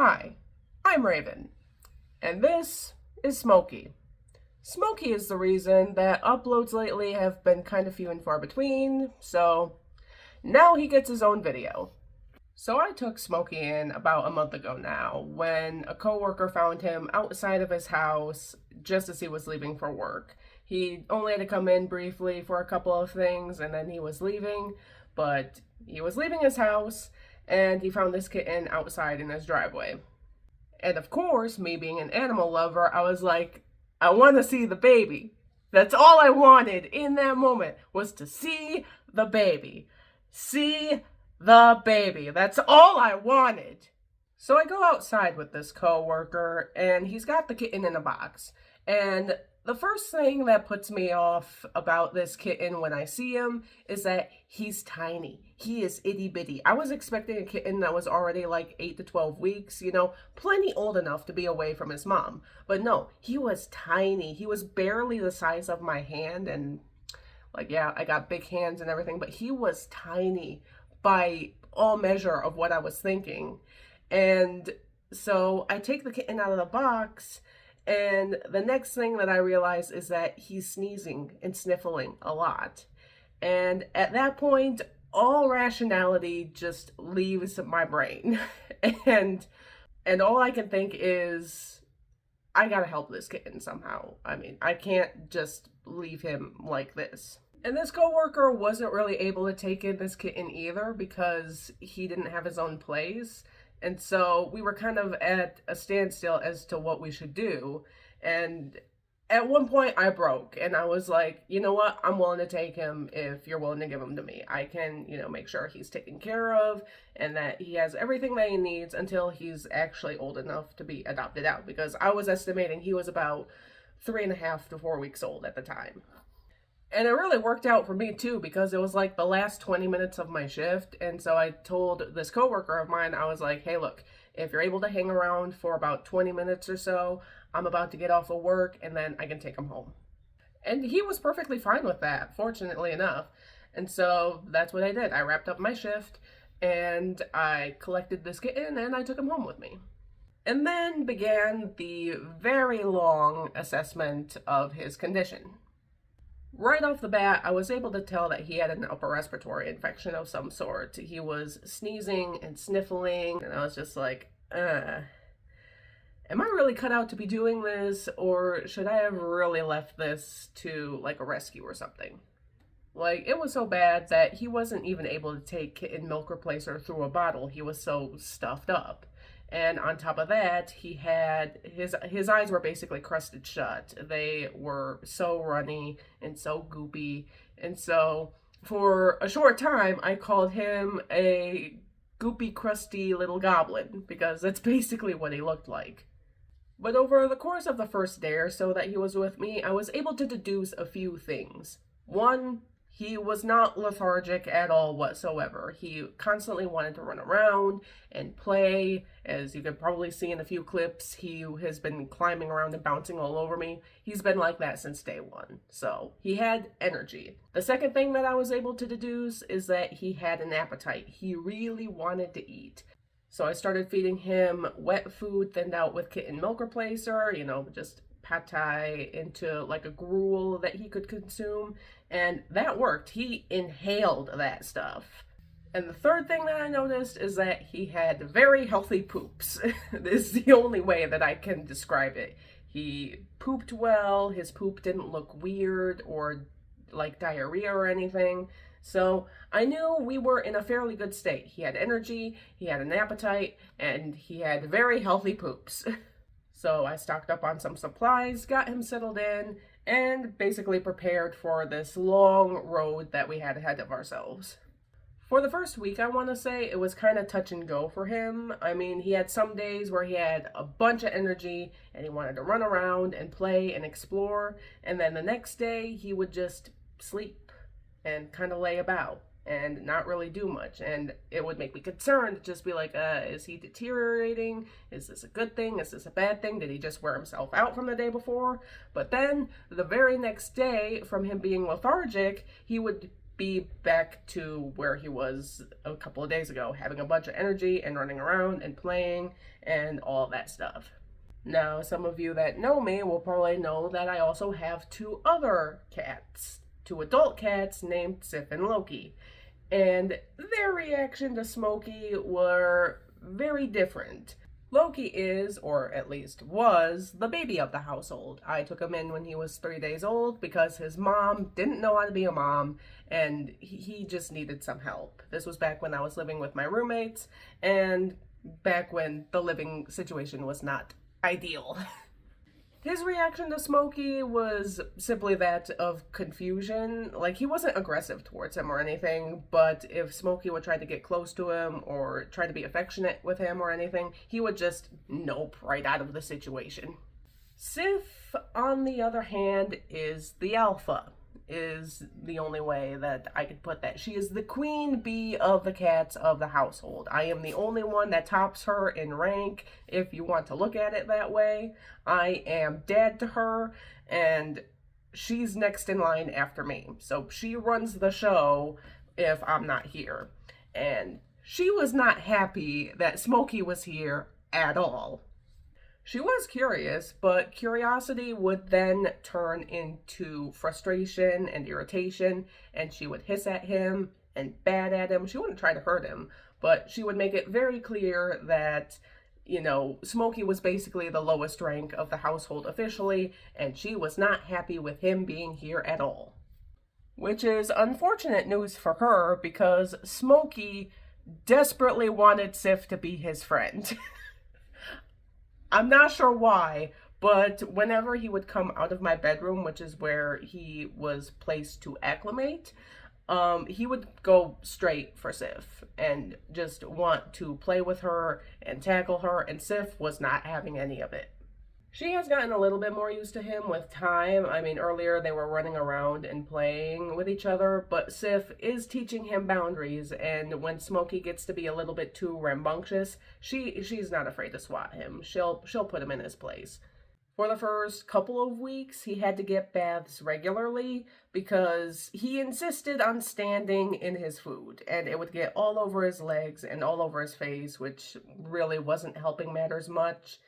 Hi, I'm Raven, and this is Smokey. Smokey is the reason that uploads lately have been kind of few and far between, so now he gets his own video. So I took Smokey in about a month ago now when a coworker found him outside of his house just as he was leaving for work. He only had to come in briefly for a couple of things and then he was leaving, but he was leaving his house and he found this kitten outside in his driveway. And of course, me being an animal lover, I was like, I want to see the baby. That's all I wanted in that moment was to see the baby. See the baby. That's all I wanted. So I go outside with this coworker and he's got the kitten in a box. And the first thing that puts me off about this kitten when I see him is that he's tiny. He is itty bitty. I was expecting a kitten that was already like 8 to 12 weeks, plenty old enough to be away from his mom. But no, he was tiny. He was barely the size of my hand. And yeah, I got big hands and everything, but he was tiny by all measure of what I was thinking. And so I take the kitten out of the box. And the next thing that I realize is that he's sneezing and sniffling a lot. And at that point, all rationality just leaves my brain. and all I can think is, I gotta help this kitten somehow. I mean, I can't just leave him like this. And this coworker wasn't really able to take in this kitten either because he didn't have his own place. And so we were kind of at a standstill as to what we should do. And at one point I broke and I was like, you know what? I'm willing to take him if you're willing to give him to me. I can, make sure he's taken care of and that he has everything that he needs until he's actually old enough to be adopted out. Because I was estimating he was about 3.5 to 4 weeks old at the time. And it really worked out for me too because it was like the last 20 minutes of my shift. And so I told this coworker of mine, I was like, hey, look, if you're able to hang around for about 20 minutes or so, I'm about to get off of work and then I can take him home. And he was perfectly fine with that, fortunately enough. And so that's what I did. I wrapped up my shift and I collected this kitten and I took him home with me. And then began the very long assessment of his condition. Right off the bat, I was able to tell that he had an upper respiratory infection of some sort. He was sneezing and sniffling, and I was just like, am I really cut out to be doing this, or should I have really left this to, a rescue or something? It was so bad that he wasn't even able to take kitten milk replacer through a bottle. He was so stuffed up. And on top of that, he had his eyes were basically crusted shut. They were so runny and so goopy. And so for a short time, I called him a goopy, crusty little goblin because that's basically what he looked like. But over the course of the first day or so that he was with me, I was able to deduce a few things. One, he was not lethargic at all whatsoever. He constantly wanted to run around and play. As you could probably see in a few clips, he has been climbing around and bouncing all over me. He's been like that since day one. So he had energy. The second thing that I was able to deduce is that he had an appetite. He really wanted to eat. So I started feeding him wet food thinned out with kitten milk replacer, just pad thai into a gruel that he could consume, and that worked. He inhaled that stuff. And the third thing that I noticed is that he had very healthy poops. This is the only way that I can describe it. He pooped well, his poop didn't look weird or like diarrhea or anything. So I knew we were in a fairly good state. He had energy, he had an appetite, and he had very healthy poops. So I stocked up on some supplies, got him settled in, and basically prepared for this long road that we had ahead of ourselves. For the first week, I want to say it was kind of touch and go for him. I mean, he had some days where he had a bunch of energy and he wanted to run around and play and explore. And then the next day, he would just sleep and kind of lay about and not really do much. And it would make me concerned, just be like, is he deteriorating? Is this a good thing? Is this a bad thing? Did he just wear himself out from the day before? But then the very next day, from him being lethargic, he would be back to where he was a couple of days ago, having a bunch of energy and running around and playing and all that stuff. Now, some of you that know me will probably know that I also have two other cats, two adult cats named Sif and Loki. And their reaction to Smokey were very different. Loki is, or at least was, the baby of the household. I took him in when he was 3 days old because his mom didn't know how to be a mom and he just needed some help. This was back when I was living with my roommates and back when the living situation was not ideal. His reaction to Smokey was simply that of confusion. Like, he wasn't aggressive towards him or anything, but if Smokey would try to get close to him or try to be affectionate with him or anything, he would just nope right out of the situation. Sif, on the other hand, is the alpha, is the only way that I could put that. She is the queen bee of the cats of the household. I am the only one that tops her in rank, if you want to look at it that way. I am dad to her, and she's next in line after me. So she runs the show if I'm not here. And she was not happy that Smokey was here at all. She was curious, but curiosity would then turn into frustration and irritation, and she would hiss at him and bat at him. She wouldn't try to hurt him, but she would make it very clear that, Smokey was basically the lowest rank of the household officially, and she was not happy with him being here at all. Which is unfortunate news for her, because Smokey desperately wanted Sif to be his friend. I'm not sure why, but whenever he would come out of my bedroom, which is where he was placed to acclimate, he would go straight for Sif and just want to play with her and tackle her, and Sif was not having any of it. She has gotten a little bit more used to him with time. I mean, earlier they were running around and playing with each other, but Sif is teaching him boundaries, and when Smokey gets to be a little bit too rambunctious, she's not afraid to swat him. She'll put him in his place. For the first couple of weeks, he had to get baths regularly because he insisted on standing in his food, and it would get all over his legs and all over his face, which really wasn't helping matters much.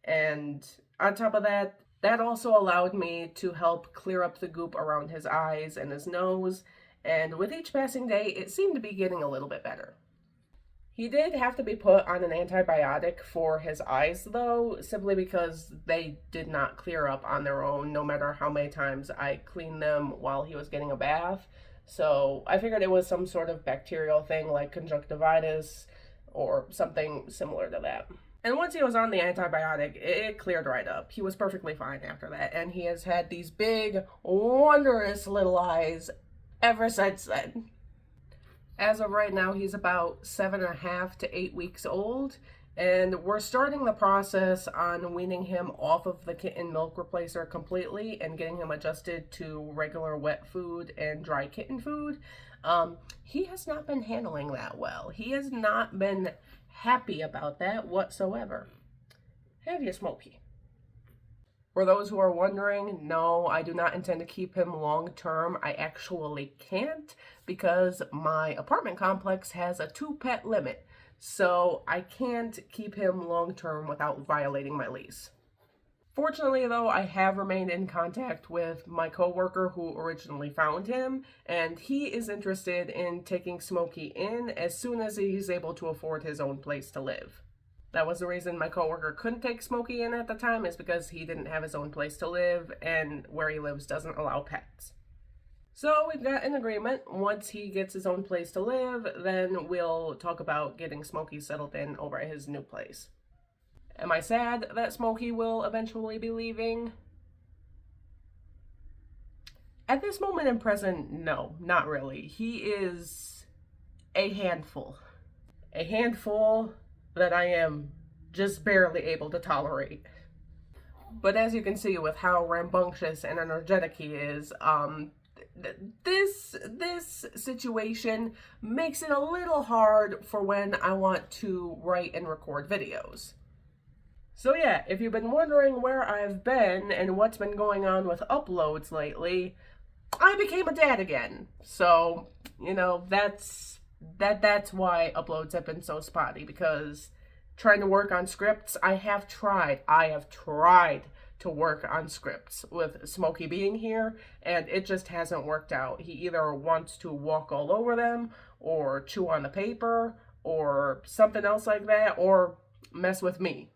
And on top of that, that also allowed me to help clear up the goop around his eyes and his nose, and with each passing day, it seemed to be getting a little bit better. He did have to be put on an antibiotic for his eyes, though, simply because they did not clear up on their own, no matter how many times I cleaned them while he was getting a bath. So I figured it was some sort of bacterial thing like conjunctivitis or something similar to that. And once he was on the antibiotic, it cleared right up. He was perfectly fine after that, and he has had these big, wondrous little eyes ever since then. As of right now, he's about 7.5 to 8 weeks old, and we're starting the process on weaning him off of the kitten milk replacer completely and getting him adjusted to regular wet food and dry kitten food. He has not been handling that well. He has not been happy about that whatsoever. Have you, Smokey? For those who are wondering, no, I do not intend to keep him long term. I actually can't because my apartment complex has a 2-pet limit, so I can't keep him long term without violating my lease. Fortunately, though, I have remained in contact with my coworker who originally found him, and he is interested in taking Smokey in as soon as he's able to afford his own place to live. That was the reason my coworker couldn't take Smokey in at the time, is because he didn't have his own place to live, and where he lives doesn't allow pets. So we've got an agreement. Once he gets his own place to live, then we'll talk about getting Smokey settled in over at his new place. Am I sad that Smokey will eventually be leaving? At this moment in present, no, not really. He is a handful. A handful that I am just barely able to tolerate. But as you can see with how rambunctious and energetic he is, this situation makes it a little hard for when I want to write and record videos. So yeah, if you've been wondering where I've been and what's been going on with uploads lately, I became a dad again. So, you know, that's why uploads have been so spotty, because trying to work on scripts, I have tried to work on scripts with Smokey being here, and it just hasn't worked out. He either wants to walk all over them, or chew on the paper, or something else like that, or mess with me.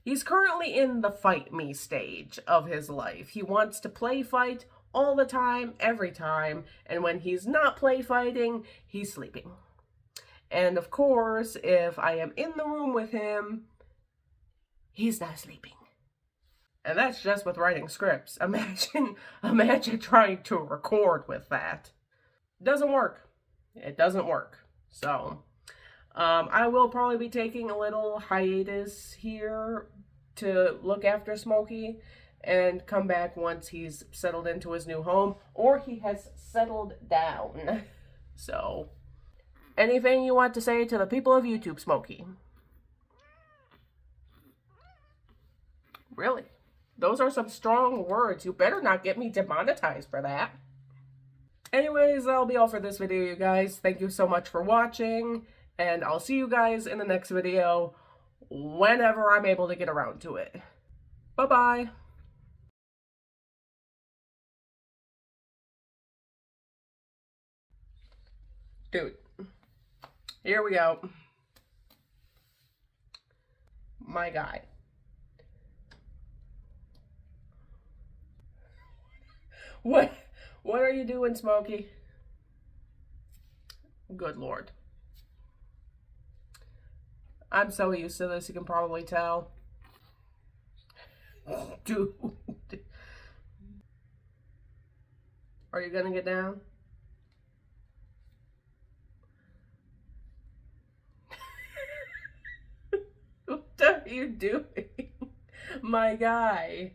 He's currently in the fight me stage of his life. He wants to play fight all the time, every time, and when he's not play fighting, he's sleeping. And of course, if I am in the room with him, he's not sleeping. And that's just with writing scripts. Imagine trying to record with that. Doesn't work. It doesn't work. So, I will probably be taking a little hiatus here to look after Smokey and come back once he's settled into his new home, or he has settled down. So, anything you want to say to the people of YouTube, Smokey? Really? Those are some strong words. You better not get me demonetized for that. Anyways, that'll be all for this video, you guys. Thank you so much for watching, and I'll see you guys in the next video whenever I'm able to get around to it. Bye-bye. Dude, here we go. My guy. What are you doing, Smokey? Good Lord. I'm so used to this, you can probably tell. Dude. Are you gonna get down? What are you doing? My guy.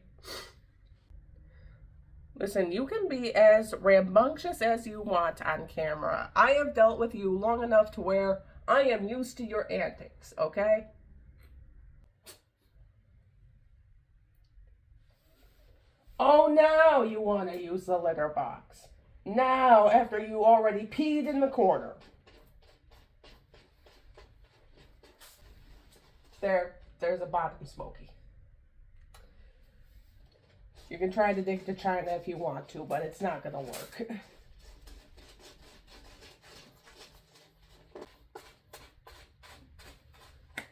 Listen, you can be as rambunctious as you want on camera. I have dealt with you long enough to where I am used to your antics, okay? Oh, now you want to use the litter box. Now, after you already peed in the corner. There's a bottom, Smokey. You can try to dig to China if you want to, but it's not gonna work.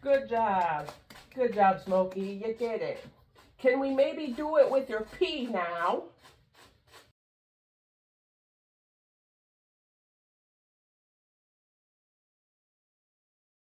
Good job. Good job, Smokey. You did it. Can we maybe do it with your pee now?